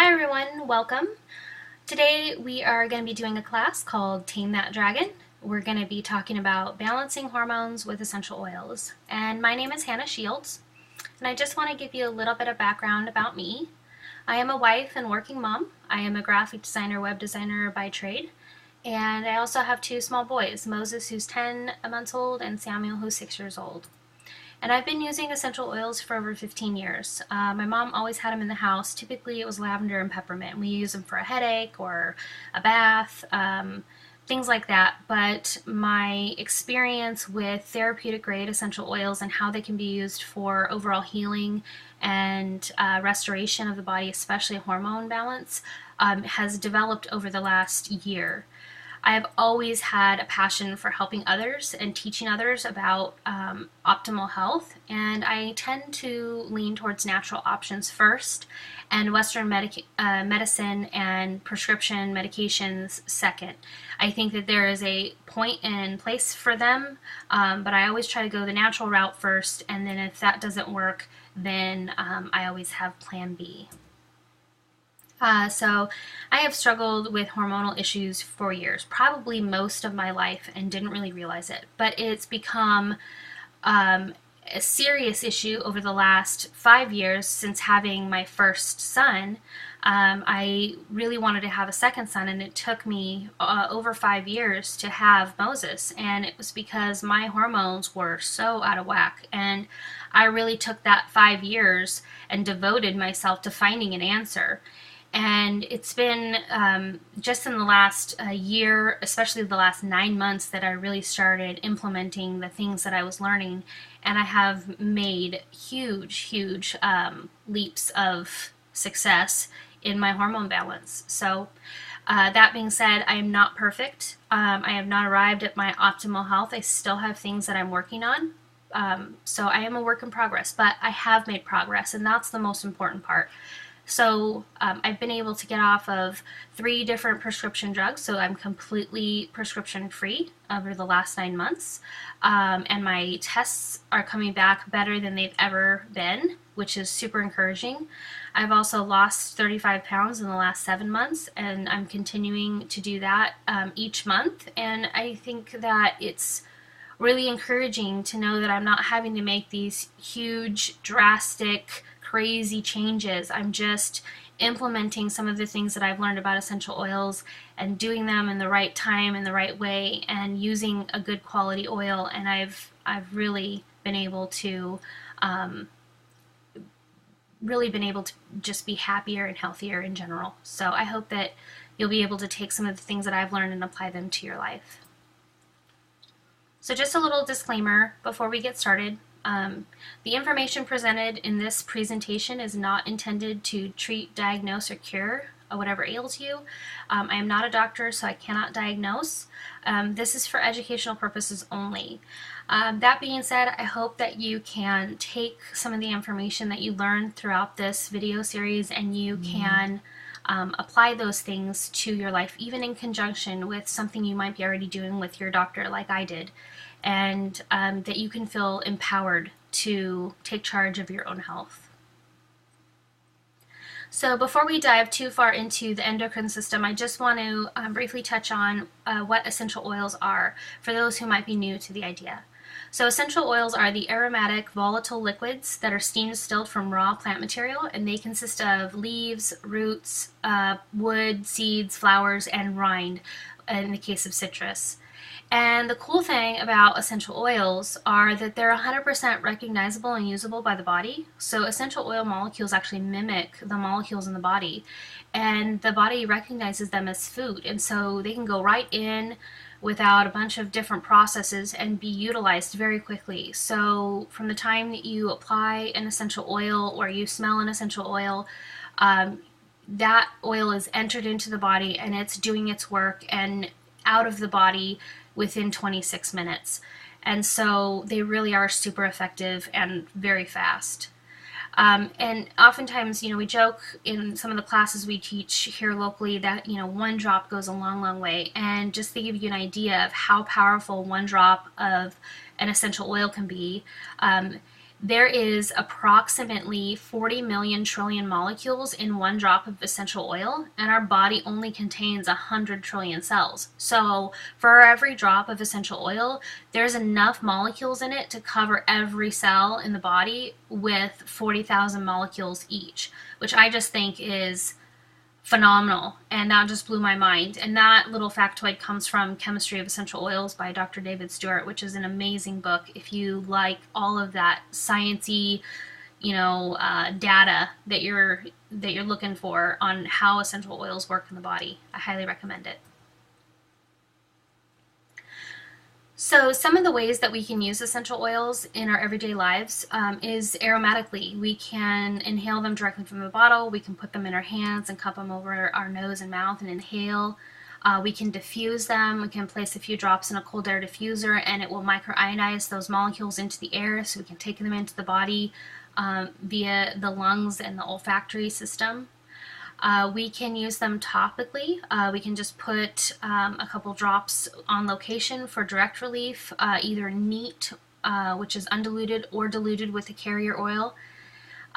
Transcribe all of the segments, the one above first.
Hi everyone, welcome. Today we are going to be doing a class called Tame That Dragon. We're going to be talking about balancing hormones with essential oils. And my name is Hannah Shields, and I just want to give you a little bit of background about me. I am a wife and working mom. I am a graphic designer, web designer by trade, and I also have two small boys, Moses who's 10 months old and Samuel who's 6 years old. And I've been using essential oils for over 15 years. My mom always had them in the house. Typically it was lavender and peppermint. We use them for a headache or a bath, things like that. But my experience with therapeutic grade essential oils and how they can be used for overall healing and restoration of the body, especially hormone balance, has developed over the last year. I have always had a passion for helping others and teaching others about optimal health, and I tend to lean towards natural options first and Western medicine and prescription medications second. I think that there is a point and place for them, but I always try to go the natural route first, and then if that doesn't work, then I always have plan B. So I have struggled with hormonal issues for years, probably most of my life, and didn't really realize it. But it's become a serious issue over the last 5 years since having my first son. I really wanted to have a second son, and it took me over 5 years to have Moses, and it was because my hormones were so out of whack, and I really took that 5 years and devoted myself to finding an answer. And it's been just in the last year, especially the last 9 months, that I really started implementing the things that I was learning, and I have made huge leaps of success in my hormone balance. So that being said, I am not perfect. I have not arrived at my optimal health. I still have things that I'm working on. So I am a work in progress, but I have made progress, and that's the most important part. So I've been able to get off of 3 different prescription drugs, so I'm completely prescription free over the last 9 months. And my tests are coming back better than they've ever been, which is super encouraging. I've also lost 35 pounds in the last 7 months, and I'm continuing to do that each month. And I think that it's really encouraging to know that I'm not having to make these huge, drastic, crazy changes. I'm just implementing some of the things that I've learned about essential oils and doing them in the right time, in the right way, and using a good quality oil. And I've really been able to just be happier and healthier in general. So I hope that you'll be able to take some of the things that I've learned and apply them to your life. So just a little disclaimer before we get started. The information presented in this presentation is not intended to treat, diagnose, or cure whatever ails you. I am not a doctor, so I cannot diagnose. This is for educational purposes only. That being said, I hope that you can take some of the information that you learned throughout this video series and you can apply those things to your life, even in conjunction with something you might be already doing with your doctor like I did, and that you can feel empowered to take charge of your own health. So before we dive too far into the endocrine system, I just want to briefly touch on what essential oils are for those who might be new to the idea. So essential oils are the aromatic, volatile liquids that are steam distilled from raw plant material, and they consist of leaves, roots, wood, seeds, flowers, and rind in the case of citrus. And the cool thing about essential oils are that they're 100% recognizable and usable by the body. So essential oil molecules actually mimic the molecules in the body, and the body recognizes them as food, and so they can go right in without a bunch of different processes and be utilized very quickly. So from the time that you apply an essential oil or you smell an essential oil, that oil is entered into the body and it's doing its work and out of the body within 26 minutes. And so they really are super effective and very fast. And oftentimes, we joke in some of the classes we teach here locally that, one drop goes a long way. And just to give you an idea of how powerful one drop of an essential oil can be, There is approximately 40 million trillion molecules in one drop of essential oil, and our body only contains 100 trillion cells. So for every drop of essential oil, there's enough molecules in it to cover every cell in the body with 40,000 molecules each, which I just think is phenomenal, and that just blew my mind. And that little factoid comes from Chemistry of Essential Oils by Dr. David Stewart, which is an amazing book if you like all of that sciencey, data that you're looking for on how essential oils work in the body. I highly recommend it. So some of the ways that we can use essential oils in our everyday lives is aromatically. We can inhale them directly from the bottle. We can put them in our hands and cup them over our nose and mouth and inhale. We can diffuse them. We can place a few drops in a cold air diffuser and it will microionize those molecules into the air, so we can take them into the body via the lungs and the olfactory system. We can use them topically. We can just put a couple drops on location for direct relief, either neat, which is undiluted, or diluted with a carrier oil.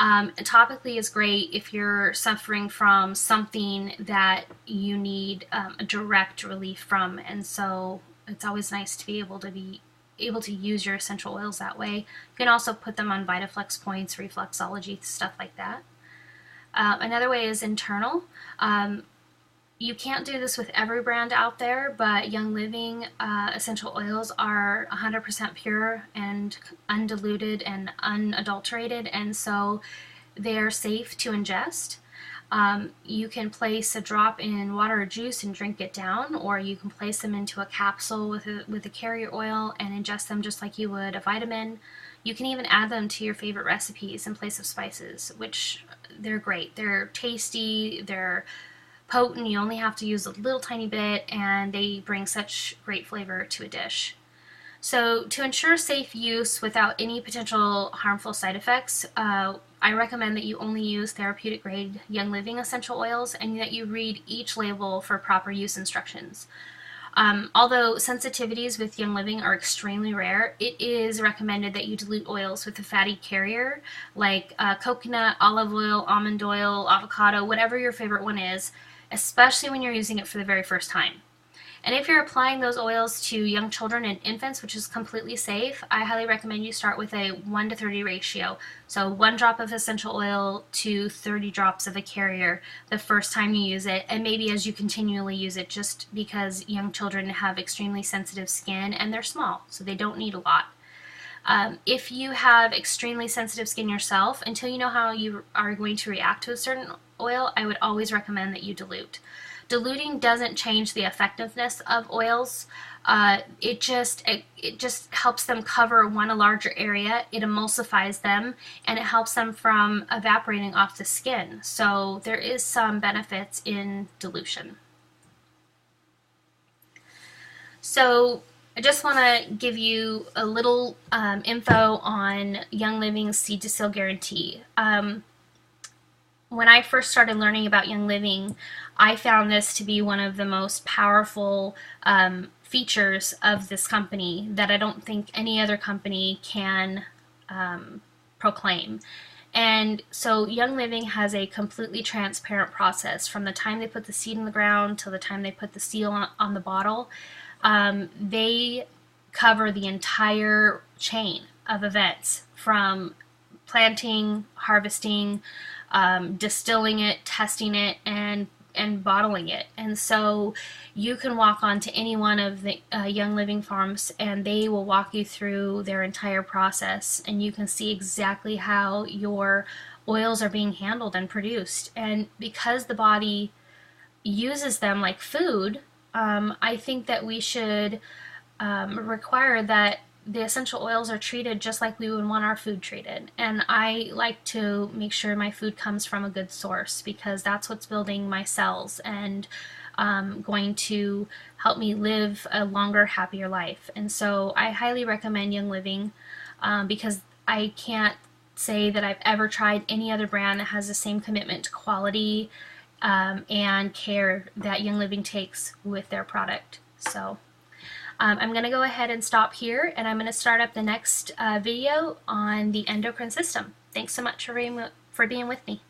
Topically is great if you're suffering from something that you need a direct relief from, and so it's always nice to be able to use your essential oils that way. You can also put them on Vitaflex points, reflexology, stuff like that. Another way is internal. You can't do this with every brand out there, but Young Living essential oils are 100% pure and undiluted and unadulterated, and so they are safe to ingest. You can place a drop in water or juice and drink it down, or you can place them into a capsule with a carrier oil and ingest them just like you would a vitamin. You can even add them to your favorite recipes in place of spices, which they're great. They're tasty, they're potent, you only have to use a little tiny bit, and they bring such great flavor to a dish. So to ensure safe use without any potential harmful side effects, I recommend that you only use therapeutic grade Young Living essential oils and that you read each label for proper use instructions. Although sensitivities with Young Living are extremely rare, it is recommended that you dilute oils with a fatty carrier like coconut, olive oil, almond oil, avocado, whatever your favorite one is, especially when you're using it for the very first time. And if you're applying those oils to young children and infants, which is completely safe, I highly recommend you start with a 1:30 ratio. So 1 drop of essential oil to 30 drops of a carrier the first time you use it, and maybe as you continually use it, just because young children have extremely sensitive skin and they're small, so they don't need a lot. If you have extremely sensitive skin yourself, until you know how you are going to react to a certain oil, I would always recommend that you dilute. Diluting doesn't change the effectiveness of oils. It just helps them cover a larger area. It emulsifies them, and it helps them from evaporating off the skin. So there is some benefits in dilution. So I just want to give you a little info on Young Living's Seed to Seal Guarantee. When I first started learning about Young Living, I found this to be one of the most powerful features of this company that I don't think any other company can proclaim. And so Young Living has a completely transparent process from the time they put the seed in the ground till the time they put the seal on the bottle. They cover the entire chain of events, from planting, harvesting, distilling it, testing it, and bottling it. And so you can walk onto any one of the Young Living farms and they will walk you through their entire process, and you can see exactly how your oils are being handled and produced. And because the body uses them like food, I think that we should require that the essential oils are treated just like we would want our food treated. And I like to make sure my food comes from a good source, because that's what's building my cells and going to help me live a longer, happier life. And so I highly recommend Young Living because I can't say that I've ever tried any other brand that has the same commitment to quality and care that Young Living takes with their product. So I'm going to go ahead and stop here, and I'm going to start up the next video on the endocrine system. Thanks so much for being with me.